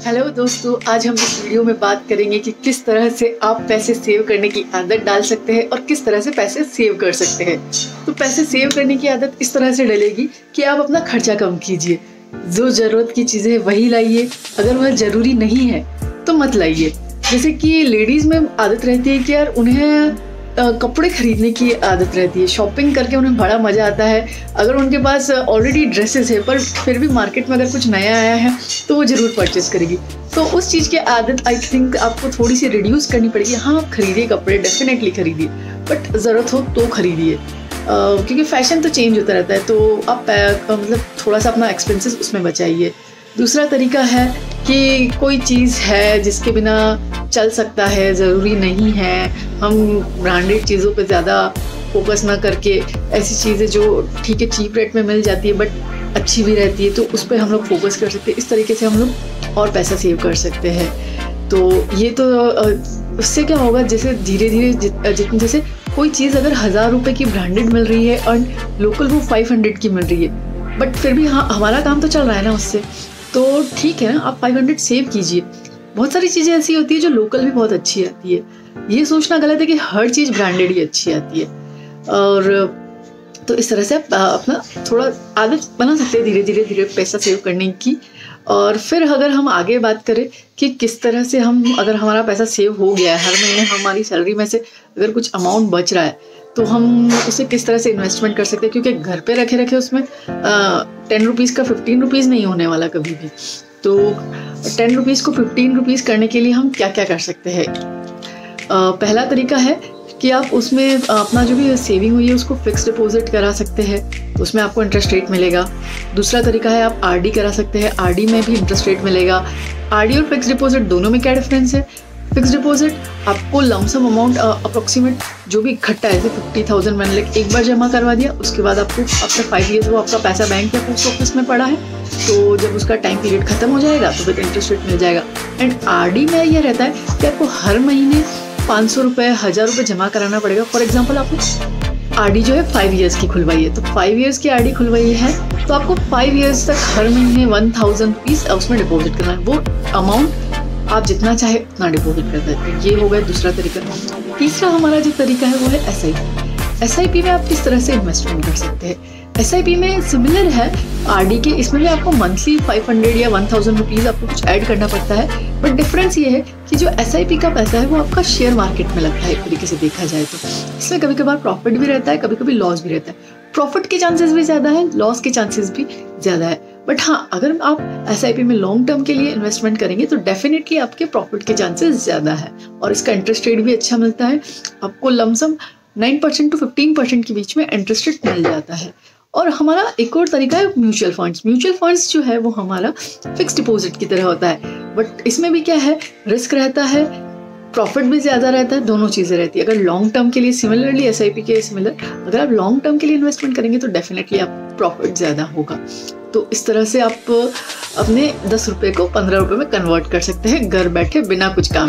Hello दोस्तों, आज हम इस वीडियो में बात करेंगे कि किस तरह से आप पैसे सेव करने की आदत डाल सकते हैं और किस तरह से पैसे सेव कर सकते हैं। तो पैसे सेव करने की आदत इस तरह से डलेगी कि आप अपना खर्चा कम कीजिए, जो ज़रूरत की चीज़ें वही लाइए, अगर वह ज़रूरी नहीं है तो मत लाइए। जैसे कि लेडीज़ में आदत रहती है कि यार उन्हें कपड़े खरीदने की आदत रहती है, शॉपिंग करके उन्हें बड़ा मज़ा आता है। अगर उनके पास ऑलरेडी ड्रेसेस है पर फिर भी मार्केट में अगर कुछ नया आया है तो वो ज़रूर परचेस करेगी। तो उस चीज़ की आदत आई थिंक आपको थोड़ी सी रिड्यूस करनी पड़ेगी। हाँ, आप खरीदिए कपड़े, डेफिनेटली खरीदिए, बट ज़रूरत हो तो खरीदिए, क्योंकि फैशन तो चेंज होता रहता है। तो आप मतलब थोड़ा सा अपना एक्सपेंसेस उसमें बचाइए। दूसरा तरीका है कि कोई चीज़ है जिसके बिना चल सकता है, ज़रूरी नहीं है हम ब्रांडेड चीज़ों पे ज़्यादा फोकस ना करके ऐसी चीज़ें जो ठीक है चीप रेट में मिल जाती है बट अच्छी भी रहती है तो उस पर हम लोग फोकस कर सकते हैं। इस तरीके से हम लोग और पैसा सेव कर सकते हैं। तो ये तो उससे क्या होगा, जैसे धीरे धीरे जैसे कोई चीज़ अगर 1000 रुपये की ब्रांडेड मिल रही है और लोकल वो 500 की मिल रही है, बट फिर भी हाँ हमारा काम तो चल रहा है ना उससे, तो ठीक है ना, आप 500 सेव कीजिए। बहुत सारी चीज़ें ऐसी होती है जो लोकल भी बहुत अच्छी आती है। ये सोचना गलत है कि हर चीज़ ब्रांडेड ही अच्छी आती है। और तो इस तरह से आप अपना थोड़ा आदत बना सकते हैं धीरे धीरे पैसा सेव करने की। और फिर अगर हम आगे बात करें कि किस तरह से हम, अगर हमारा पैसा सेव हो गया है, हर महीने हमारी सैलरी में से अगर कुछ अमाउंट बच रहा है तो हम उसे किस तरह से इन्वेस्टमेंट कर सकते हैं, क्योंकि घर पे रखे उसमें 10 रुपीज़ का 15 रुपीज़ नहीं होने वाला कभी भी। तो 10 रुपीज़ को 15 रुपीज़ करने के लिए हम क्या क्या कर सकते हैं। पहला तरीका है कि आप उसमें अपना जो भी सेविंग हुई है उसको फिक्स डिपॉजिट करा सकते हैं, तो उसमें आपको इंटरेस्ट रेट मिलेगा। दूसरा तरीका है आप आरडी करा सकते हैं, आरडी में भी इंटरेस्ट रेट मिलेगा। आरडी और फिक्स डिपॉजिट दोनों में क्या डिफरेंस है? फिक्स डिपॉजिट आपको लमसम अमाउंट अप्रोक्सीमेट जो भी इकट्ठा है, 50,000 मैंने एक बार जमा करवा दिया, उसके बाद आपको आफ्टर 5 ईयर्स वो आपका पैसा बैंक या पोस्ट ऑफिस में पड़ा है, तो जब उसका टाइम पीरियड खत्म हो जाएगा तो फिर इंटरेस्ट रेट मिल जाएगा। एंड आरडी में ये रहता है कि आपको हर महीने 500 रुपये, 1000 रुपये जमा कराना पड़ेगा। फॉर एग्जाम्पल आपने आरडी जो है 5 ईयर्स की खुलवाई है, तो 5 ईयर्स की आरडी खुलवाई है तो आपको 5 ईयर्स तक हर महीने 1000 रुपीज़ उसमें डिपॉजिट करना है। वो अमाउंट आप जितना चाहे उतना डिपॉजिट कर सकते हैं। ये हो गया दूसरा तरीका। तीसरा हमारा जो तरीका है वो है एसआईपी। एसआईपी में आप किस तरह से इन्वेस्टमेंट कर सकते हैं। एसआईपी में सिमिलर है आरडी के, इसमें भी आपको मंथली 500 या 1000 रुपीज़ आपको कुछ ऐड करना पड़ता है, बट डिफरेंस ये है कि जो एसआईपी का पैसा है वो आपका शेयर मार्केट में लगता है। एक तरीके से देखा जाए तो इसमें कभी कभार प्रॉफिट भी रहता है, कभी कभी लॉस भी रहता है। प्रॉफिट के चांसेस भी ज़्यादा है, लॉस के चांसेस भी ज़्यादा है, बट हाँ अगर आप एसआईपी में लॉन्ग टर्म के लिए इन्वेस्टमेंट करेंगे तो डेफिनेटली आपके प्रॉफिट के चांसेस ज़्यादा है और इसका इंटरेस्ट रेट भी अच्छा मिलता है। आपको लमसम 9% to 15% के बीच में इंटरेस्ट रेट मिल जाता है। और हमारा एक और तरीका है म्यूचुअल फंड्स। म्यूचुअल फंड्स जो है वो हमारा फिक्स डिपॉजिट की तरह होता है, बट इसमें भी क्या है, रिस्क रहता है, प्रॉफिट भी ज़्यादा रहता है, दोनों चीज़ें रहती है। अगर लॉन्ग टर्म के लिए सिमिलरली एसआईपी के सिमिलर अगर आप लॉन्ग टर्म के लिए इन्वेस्टमेंट करेंगे तो डेफिनेटली आप प्रॉफिट ज़्यादा होगा। तो इस तरह से आप अपने 10 रुपये को 15 रुपये में कन्वर्ट कर सकते हैं घर बैठे बिना कुछ काम